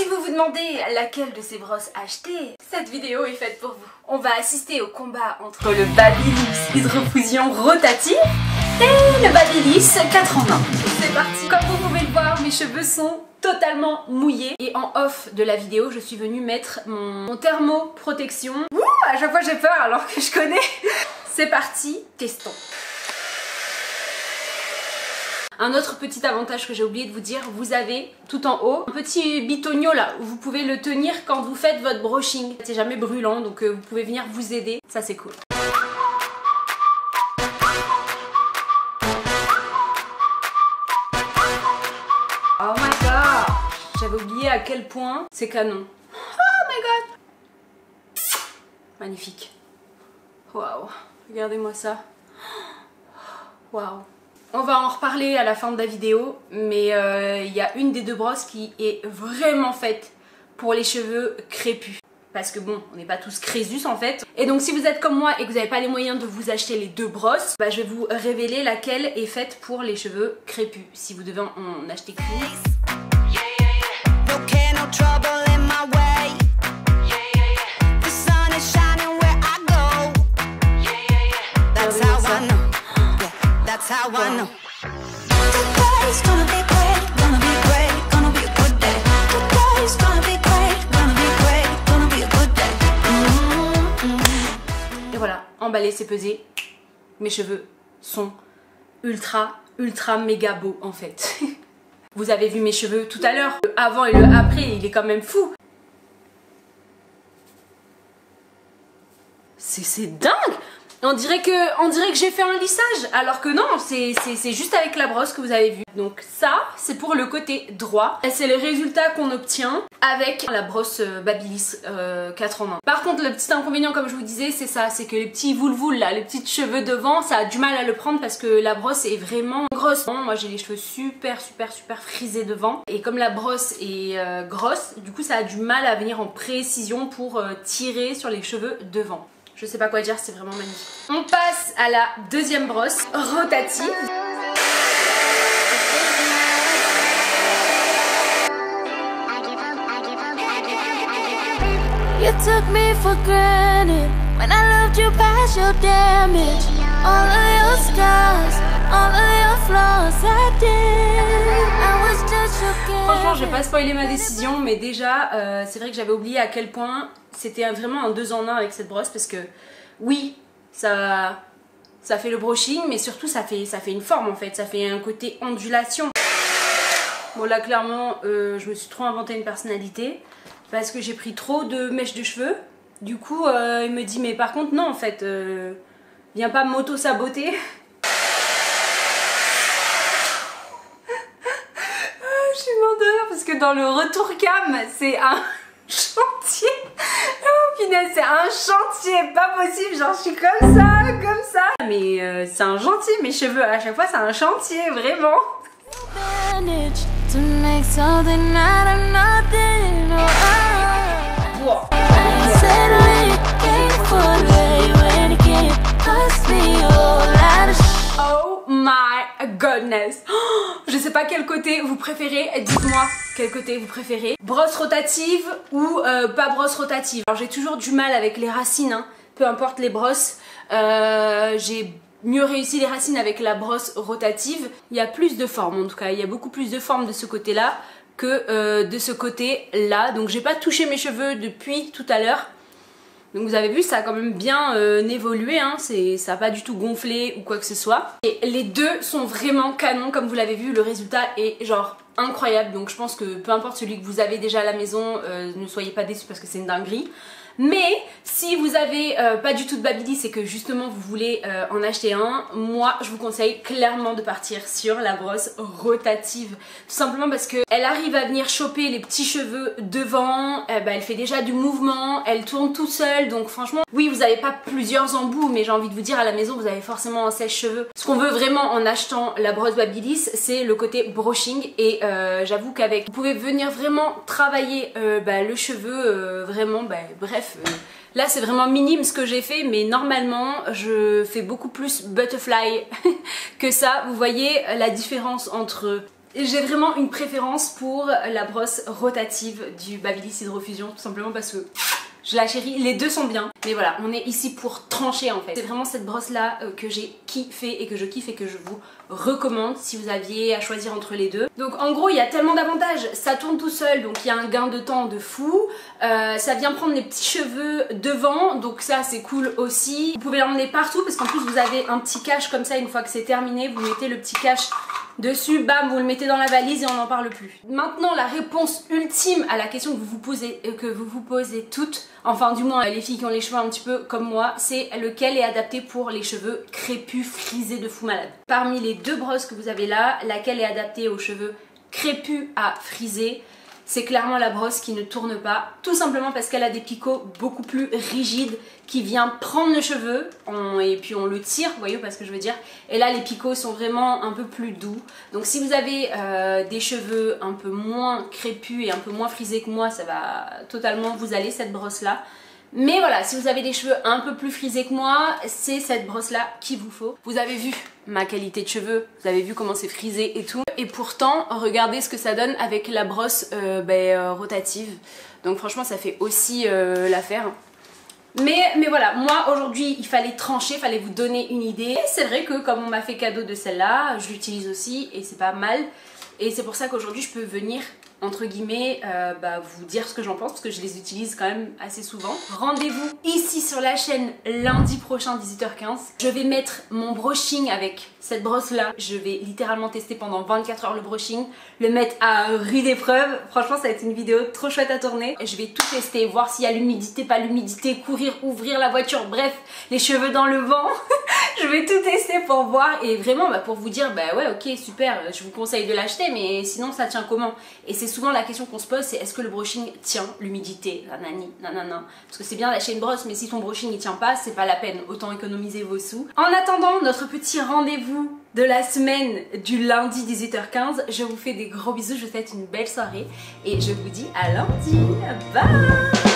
Si vous vous demandez laquelle de ces brosses acheter, cette vidéo est faite pour vous. On va assister au combat entre le Babyliss Hydrofusion rotatif et le Babyliss 4 en 1. C'est parti. Comme vous pouvez le voir, mes cheveux sont totalement mouillés. Et en off de la vidéo, je suis venue mettre mon thermoprotection. Ouh, à chaque fois j'ai peur alors que je connais. C'est parti, testons. Un autre petit avantage que j'ai oublié de vous dire, vous avez tout en haut un petit bitonio là où vous pouvez le tenir quand vous faites votre brushing. C'est jamais brûlant donc vous pouvez venir vous aider, ça c'est cool. Oh my god, j'avais oublié à quel point c'est canon. Oh my god, magnifique. Waouh, regardez-moi ça. Waouh. On va en reparler à la fin de la vidéo, mais il y a une des deux brosses qui est vraiment faite pour les cheveux crépus. Parce que bon, on n'est pas tous crésus en fait. Et donc si vous êtes comme moi et que vous n'avez pas les moyens de vous acheter les deux brosses, bah, je vais vous révéler laquelle est faite pour les cheveux crépus. Si vous devez en acheter qu'une. Et voilà, emballé, c'est pesé. Mes cheveux sont ultra méga beaux en fait. Vous avez vu mes cheveux tout à l'heure, le avant et le après, il est quand même fou. C'est dingue! On dirait que j'ai fait un lissage, alors que non, c'est juste avec la brosse que vous avez vu. Donc ça, c'est pour le côté droit. Et c'est le résultat qu'on obtient avec la brosse Babyliss 4 en 1. Par contre, le petit inconvénient, comme je vous disais, c'est ça, c'est que les petits voulvouls là, les petits cheveux devant, ça a du mal à le prendre parce que la brosse est vraiment grosse. Moi, j'ai les cheveux super frisés devant. Et comme la brosse est grosse, du coup, ça a du mal à venir en précision pour tirer sur les cheveux devant. Je sais pas quoi dire, c'est vraiment magnifique. On passe à la deuxième brosse rotative. You took me for granted when I loved you past your damage. All of your scars, all of your flaws, I did. I was just your. Franchement, je vais pas spoiler ma décision, mais déjà, c'est vrai que j'avais oublié à quel point c'était vraiment un 2 en 1 avec cette brosse parce que oui, ça fait le brushing, mais surtout ça fait une forme en fait, ça fait un côté ondulation. Bon là clairement, je me suis trop inventé une personnalité parce que j'ai pris trop de mèches de cheveux. Du coup, il me dit mais par contre non en fait, viens pas m'auto-saboter. Je suis morte de rire parce que dans le retour cam, c'est un chantier. Oh punaise, c'est un chantier, pas possible, genre je suis comme ça. Mais c'est un chantier, mes cheveux, à chaque fois c'est un chantier, vraiment. Wow. Oh my goodness. Je sais pas quel côté vous préférez, dites-moi quel côté vous préférez. Brosse rotative ou pas brosse rotative. Alors j'ai toujours du mal avec les racines, hein. Peu importe les brosses. J'ai mieux réussi les racines avec la brosse rotative. Il y a plus de forme en tout cas, il y a beaucoup plus de forme de ce côté-là que de ce côté-là. Donc j'ai pas touché mes cheveux depuis tout à l'heure. Donc vous avez vu, ça a quand même bien évolué, hein. Ça n'a pas du tout gonflé ou quoi que ce soit. Et les deux sont vraiment canons, comme vous l'avez vu, le résultat est genre incroyable. Donc je pense que peu importe celui que vous avez déjà à la maison, ne soyez pas déçus parce que c'est une dinguerie. Mais si vous avez pas du tout de Babyliss et que justement vous voulez en acheter un, moi je vous conseille clairement de partir sur la brosse rotative. Tout simplement parce que elle arrive à venir choper les petits cheveux devant, elle fait déjà du mouvement, elle tourne tout seule. Donc franchement, oui vous n'avez pas plusieurs embouts, mais j'ai envie de vous dire à la maison vous avez forcément un sèche-cheveux. Ce qu'on veut vraiment en achetant la brosse Babyliss, c'est le côté brushing. Et j'avoue qu'avec, vous pouvez venir vraiment travailler le cheveu, vraiment, bref. Là c'est vraiment minime ce que j'ai fait, mais normalement je fais beaucoup plus butterfly que ça. Vous voyez la différence entre J'ai vraiment une préférence pour la brosse rotative du Babyliss Hydrofusion, tout simplement parce que je la chéris, les deux sont bien. Mais voilà, on est ici pour trancher en fait. C'est vraiment cette brosse là que j'ai kiffé et que je kiffe et que je vous recommande si vous aviez à choisir entre les deux. Donc en gros il y a tellement d'avantages, ça tourne tout seul donc il y a un gain de temps de fou. Ça vient prendre les petits cheveux devant donc ça c'est cool aussi. Vous pouvez l'emmener partout parce qu'en plus vous avez un petit cache comme ça, une fois que c'est terminé vous mettez le petit cache dessus, bam, vous le mettez dans la valise et on n'en parle plus. Maintenant la réponse ultime à la question que vous vous posez toutes, enfin du moins les filles qui ont les cheveux un petit peu comme moi, c'est lequel est adapté pour les cheveux crépus frisés de fou malade. Parmi les deux brosses que vous avez là, laquelle est adaptée aux cheveux crépus à friser? C'est clairement la brosse qui ne tourne pas, tout simplement parce qu'elle a des picots beaucoup plus rigides qui vient prendre le cheveu et puis on le tire, vous voyez pas ce que je veux dire. Et là les picots sont vraiment un peu plus doux. Donc si vous avez des cheveux un peu moins crépus et un peu moins frisés que moi, ça va totalement vous aller cette brosse là. Mais voilà, si vous avez des cheveux un peu plus frisés que moi, c'est cette brosse là qu'il vous faut. Vous avez vu ma qualité de cheveux, vous avez vu comment c'est frisé et tout. Et pourtant, regardez ce que ça donne avec la brosse rotative. Donc franchement, ça fait aussi l'affaire. Mais voilà, moi aujourd'hui il fallait trancher, il fallait vous donner une idée. Et c'est vrai que comme on m'a fait cadeau de celle-là, je l'utilise aussi et c'est pas mal. Et c'est pour ça qu'aujourd'hui je peux venir entre guillemets vous dire ce que j'en pense parce que je les utilise quand même assez souvent. Rendez-vous ici sur la chaîne lundi prochain 18h15. Je vais mettre mon brushing avec cette brosse là. Je vais littéralement tester pendant 24 heures le brushing, le mettre à rude épreuve. Franchement ça va être une vidéo trop chouette à tourner. Je vais tout tester, voir s'il y a l'humidité, pas l'humidité, courir, ouvrir la voiture, bref, les cheveux dans le vent. Je vais tout tester pour voir et vraiment pour vous dire ouais ok super, je vous conseille de l'acheter mais sinon ça tient comment? Et c'est souvent la question qu'on se pose, c'est est-ce que le brushing tient l'humidité? Nanana. Parce que c'est bien d'acheter une brosse mais si ton brushing il tient pas, c'est pas la peine, autant économiser vos sous. En attendant notre petit rendez-vous de la semaine du lundi 18h15, je vous fais des gros bisous, je vous souhaite une belle soirée et je vous dis à lundi, bye.